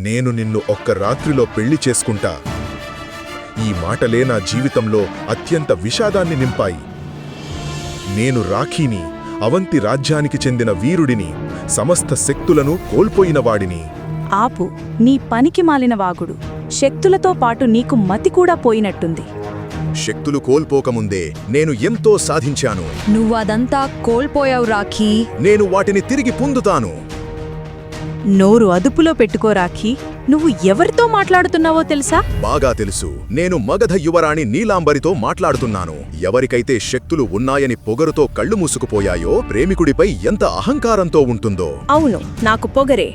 నేను నిన్ను ఒక్క రాత్రిలో పెళ్లి చేసుకుంటా. ఈ మాటలే నా జీవితంలో అత్యంత విషాదాన్ని నింపాయి. నేను రాఖీని, అవంతి రాజ్యానికి చెందిన వీరుడిని, సమస్త శక్తులను కోల్పోయినవాడిని. ఆపు, నీ పనికి మాలిన వాగుడు. శక్తులతో పాటు నీకు మతి కూడా పోయినట్టుంది. శక్తులు కోల్పోకముందే నేను ఎంతో సాధించాను. నువ్వదంతా కోల్పోయావు రాఖీ. నేను వాటిని తిరిగి పొందుతాను. నోరు అదుపులో పెట్టుకో రాఖీ. నువ్వు ఎవరితో మాట్లాడుతున్నావో తెలుసా? బాగా తెలుసు. నేను మగధ యువరాణి నీలాంబరితో మాట్లాడుతున్నాను. ఎవరికైతే శక్తులు ఉన్నాయని పొగరుతో కళ్ళు మూసుకుపోయాయో ప్రేమికుడిపై ఎంత అహంకారంతో ఉంటుందో. అవును, నాకు పొగరే.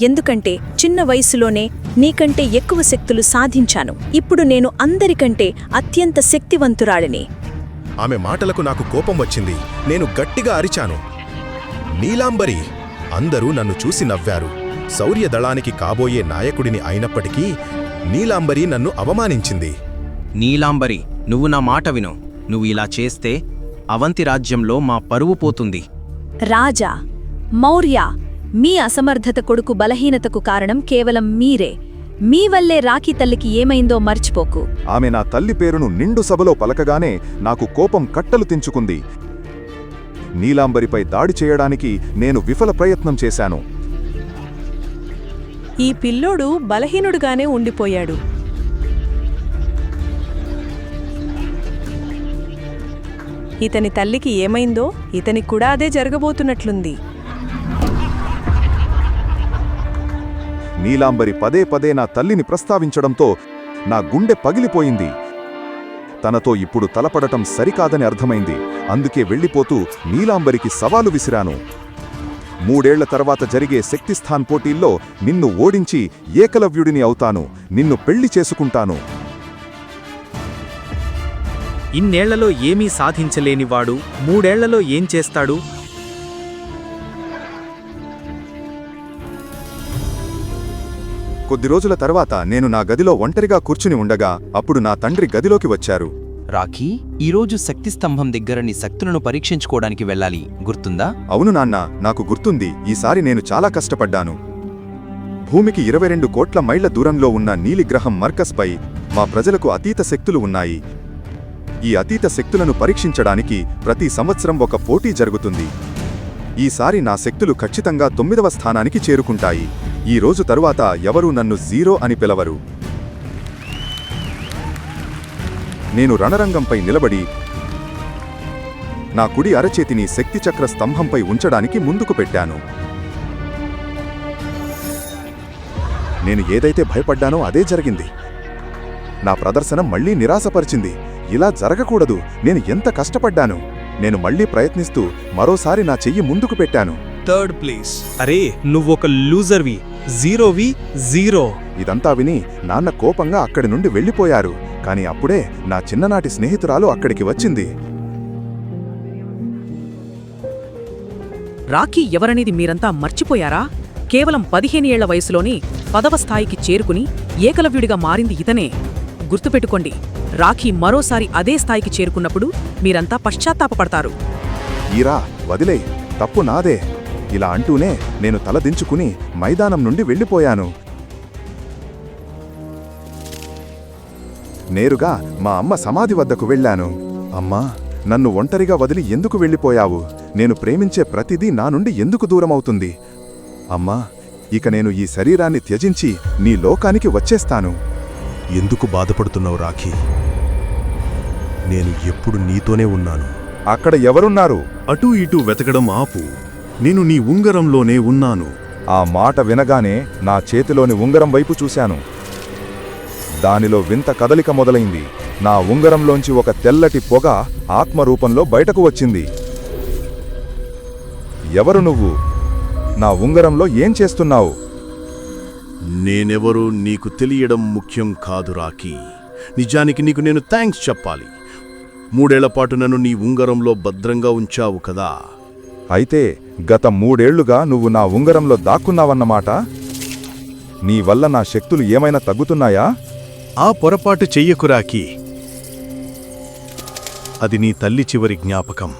ఎందుకంటే చిన్న వయసులోనే నీకంటే ఎక్కువ శక్తులు సాధించాను. ఇప్పుడు నేను అందరికంటే అత్యంత శక్తివంతురాలిని. ఆమె మాటలకు నాకు కోపం వచ్చింది. నేను గట్టిగా అరిచాను, నీలాంబరి! అందరూ నన్ను చూసి నవ్వారు. శౌర్యదళానికి కాబోయే నాయకుడిని అయినప్పటికీ నీలాంబరి నన్ను అవమానించింది. నీలాంబరి, నువ్వు నా మాట విను. నువ్వు ఇలా చేస్తే అవంతి రాజ్యంలో మా పరువు పోతుంది. రాజా, మౌర్య, మీ అసమర్థత కొడుకు బలహీనతకు కారణం కేవలం మీరే. మీ వల్లే రాఖీ తల్లికి ఏమైందో మర్చిపోకు. ఆమె నా తల్లి పేరును నిండు సభలో పలకగానే నాకు కోపం కట్టలు తెంచుకుంది. నీలాంబరిపై దాడి చేయడానికి నేను విఫల ప్రయత్నం చేశాను. ఈ పిల్లోడు బలహీనుడుగానే ఉండిపోయాడు. ఇతని తల్లికి ఏమైందో ఇతనికి కూడా అదే జరగబోతున్నట్లుంది. నీలాంబరి పదే పదే నా తల్లిని ప్రస్తావించడంతో నా గుండె పగిలిపోయింది. తనతో ఇప్పుడు తలపడటం సరికాదని అర్థమైంది. అందుకే వెళ్ళిపోతూ నీలాంబరికి సవాలు విసిరాను. 3 ఏళ్ల తర్వాత జరిగే శక్తిస్థాన్ పోటీల్లో నిన్ను ఓడించి ఏకలవ్యుడిని అవుతాను. నిన్ను పెళ్లి చేసుకుంటాను. ఇన్నేళ్లలో ఏమీ సాధించలేనివాడు 3 ఏళ్లలో ఏం చేస్తాడు? కొద్ది రోజుల తర్వాత నేను నా గదిలో ఒంటరిగా కూర్చుని ఉండగా అప్పుడు నా తండ్రి గదిలోకి వచ్చారు. రాఖీ, ఈరోజు శక్తిస్తంభం దగ్గర నీ శక్తులను పరీక్షించుకోవడానికి వెళ్ళాలి, గుర్తుందా? అవును నాన్న, నాకు గుర్తుంది. ఈసారి నేను చాలా కష్టపడ్డాను. భూమికి 22 కోట్ల మైళ్ల దూరంలో ఉన్న నీలిగ్రహం మర్కస్పై మా ప్రజలకు అతీత శక్తులు ఉన్నాయి. ఈ అతీత శక్తులను పరీక్షించడానికి ప్రతి సంవత్సరం ఒక పోటీ జరుగుతుంది. ఈసారి నా శక్తులు ఖచ్చితంగా 9వ స్థానానికి చేరుకుంటాయి. ఈ రోజు తరువాత ఎవరూ నన్ను జీరో అని పిలవరు. నేను రణరంగంపై నిలబడి నా కుడి అరచేతిని శక్తిచక్ర స్తంభంపై ఉంచడానికి ముందుకు పెట్టాను. నేను ఏదైతే భయపడ్డానో అదే జరిగింది. నా ప్రదర్శన మళ్లీ నిరాశపరిచింది. ఇలా జరగకూడదు. నేను ఎంత కష్టపడ్డాను. నేను మళ్లీ ప్రయత్నిస్తూ మరోసారి నా చెయ్యి ముందుకు పెట్టాను. 3rd place. అరే, నువ్వొక లూజర్వి. 0వి 0. ఇదంతా విని నాన్న కోపంగా అక్కడి నుండి వెళ్ళిపోయారు. కాని అప్పుడే నా చిన్ననాటి స్నేహితురాలు అక్కడికి వచ్చింది. రాఖీ ఎవరనేది మీరంతా మర్చిపోయారా? కేవలం 15 ఏళ్ల వయసులోనే 10వ స్థాయికి చేరుకుని ఏకలవ్యుడిగా మారింది ఇతనే. గుర్తుపెట్టుకోండి, రాఖీ మరోసారి అదే స్థాయికి చేరుకున్నప్పుడు మీరంతా పశ్చాత్తాపపడతారు. ఈరా, వదిలే, తప్పు నాదే. ఇలా అంటూనే నేను తలదించుకుని మైదానం నుండి వెళ్ళిపోయాను. నేరుగా మా అమ్మ సమాధి వద్దకు వెళ్ళాను. అమ్మా, నన్ను ఒంటరిగా వదిలి ఎందుకు వెళ్ళిపోయావు? నేను ప్రేమించే ప్రతిదీ నా నుండి ఎందుకు దూరమవుతుంది? అమ్మా, ఇక నేను ఈ శరీరాన్ని త్యజించి నీ లోకానికి వచ్చేస్తాను. ఎందుకు బాధపడుతున్నావు రాఖీ? నేను ఎప్పుడు నీతోనే ఉన్నాను. అక్కడ ఎవరున్నారు? అటూ ఇటూ వెతకడం ఆపు. నేను నీ ఉంగరంలోనే ఉన్నాను. ఆ మాట వినగానే నా చేతిలోని ఉంగరం వైపు చూశాను. దానిలో వింత కదలిక మొదలైంది. నా ఉంగరంలోంచి ఒక తెల్లటి పొగ ఆత్మరూపంలో బయటకు వచ్చింది. ఎవరు నువ్వు? నా ఉంగరంలో ఏం చేస్తున్నావు? నేనెవరో నీకు తెలియడం ముఖ్యం కాదు రాఖీ. నిజానికి నీకు నేను థ్యాంక్స్ చెప్పాలి. 3 ఏళ్ల పాటు నన్ను నీ ఉంగరంలో భద్రంగా ఉంచావు కదా. అయితే గత 3 ఏళ్లుగా నువ్వు నా ఉంగరంలో దాక్కున్నావన్నమాట. నీ వల్ల నా శక్తులు ఏమైనా తగ్గుతున్నాయా? ఆ పొరపాటు చెయ్యకు రాఖీ. అది నీ తల్లి చివరి జ్ఞాపకం.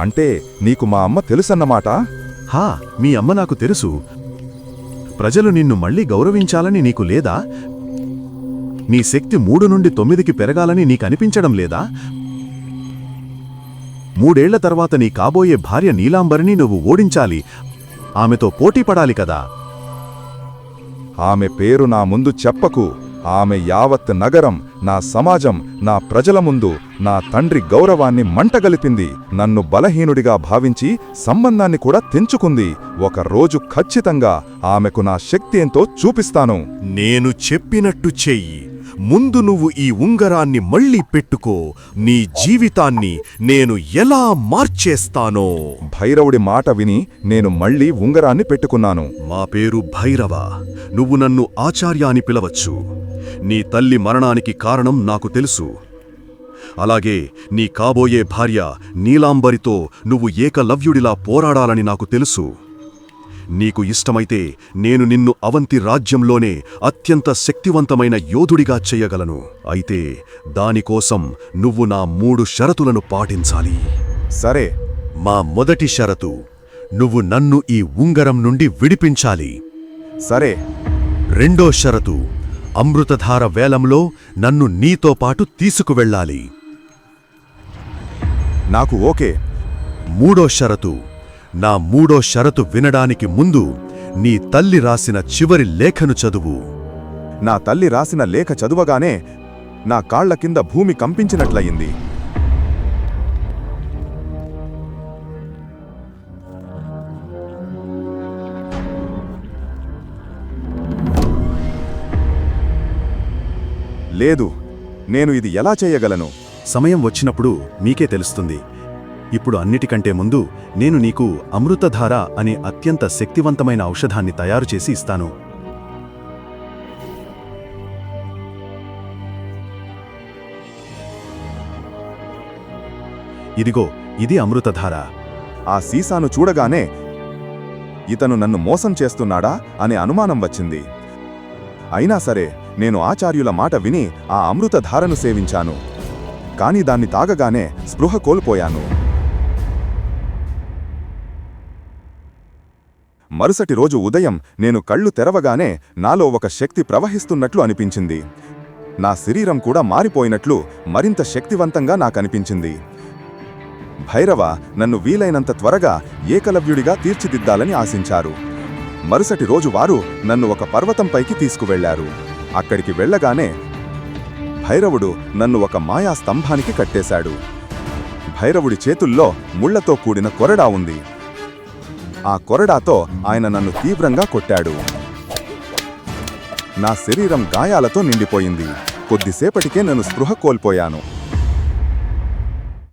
అంటే నీకు మా అమ్మ తెలుసన్నమాట? హా, మీ అమ్మ నాకు తెలుసు. ప్రజలు నిన్ను మళ్ళీ గౌరవించాలని నీకు లేదా? నీ శక్తి 3 నుండి 9కి పెరగాలని నీకనిపించడం లేదా? 3 ఏళ్ల తర్వాత నీ కాబోయే భార్య నీలాంబరిని నువ్వు ఓడించాలి, ఆమెతో పోటీపడాలి కదా. ఆమె పేరు నా ముందు చెప్పకు. ఆమె యావత్ నగరం, నా సమాజం, నా ప్రజల ముందు నా తండ్రి గౌరవాన్ని మంటగలిపింది. నన్ను బలహీనుడిగా భావించి సంబంధాన్ని కూడా తెంచుకుంది. ఒక రోజు ఖచ్చితంగా ఆమెకు నా శక్తి ఎంతో చూపిస్తాను. నేను చెప్పినట్టు చెయ్యి. ముందు నువ్వు ఈ ఉంగరాన్ని మళ్ళీ పెట్టుకో. నీ జీవితాన్ని నేను ఎలా మార్చేస్తానో. భైరవుడి మాట విని నేను మళ్ళీ ఉంగరాన్ని పెట్టుకున్నాను. మా పేరు భైరవ. నువ్వు నన్ను ఆచార్య అని పిలవచ్చు. నీ తల్లి మరణానికి కారణం నాకు తెలుసు. అలాగే నీ కాబోయే భార్య నీలాంబరితో నువ్వు ఏకలవ్యుడిలా పోరాడాలని నాకు తెలుసు. నీకు ఇష్టమైతే నేను నిన్ను అవంతి రాజ్యంలోనే అత్యంత శక్తివంతమైన యోధుడిగా చెయ్యగలను. అయితే దానికోసం నువ్వు నా 3 షరతులను పాటించాలి. సరే. మా మొదటి షరతు, నువ్వు నన్ను ఈ ఉంగరం నుండి విడిపించాలి. సరే. రెండో షరతు, అమృతధార వేలంలో నన్ను నీతో పాటు తీసుకువెళ్ళాలి. నాకు ఓకే. మూడో షరతు, నా 3వ షరతు వినడానికి ముందు నీ తల్లి రాసిన చివరి లేఖను చదువు. నా తల్లి రాసిన లేఖ చదువగానే నా కాళ్ల కింద భూమి కంపించినట్లయింది. లేదు, నేను ఇది ఎలా చేయగలను? సమయం వచ్చినప్పుడు మీకే తెలుస్తుంది. ఇప్పుడు అన్నిటికంటే ముందు నేను నీకు అమృతధార అనే అత్యంత శక్తివంతమైన ఔషధాన్ని తయారు చేసి ఇస్తాను. ఇదిగో, ఇది అమృతధార. ఆ సీసాను చూడగానే ఇతను నన్ను మోసం చేస్తున్నాడా అనే అనుమానం వచ్చింది. అయినా సరే నేను ఆచార్యుల మాట విని ఆ అమృతధారను సేవించాను. కాని దాన్ని తాగగానే స్పృహ కోల్పోయాను. మరుసటి రోజు ఉదయం నేను కళ్ళు తెరవగానే నాలో ఒక శక్తి ప్రవహిస్తున్నట్లు అనిపించింది. నా శరీరం కూడా మారిపోయినట్లు మరింత శక్తివంతంగా నాకనిపించింది. భైరవ నన్ను వీలైనంత త్వరగా ఏకలవ్యుడిగా తీర్చిదిద్దాలని ఆశించారు. మరుసటి రోజు వారు నన్ను ఒక పర్వతంపైకి తీసుకువెళ్లారు. అక్కడికి వెళ్లగానే భైరవుడు నన్ను ఒక మాయా స్తంభానికి కట్టేశాడు. భైరవుడి చేతుల్లో ముళ్లతో కూడిన కొరడా ఉంది. ఆ కొరడాతో ఆయన నన్ను తీవ్రంగా కొట్టాడు. నా శరీరం గాయాలతో నిండిపోయింది. కొద్దిసేపటికే నేను స్పృహ కోల్పోయాను.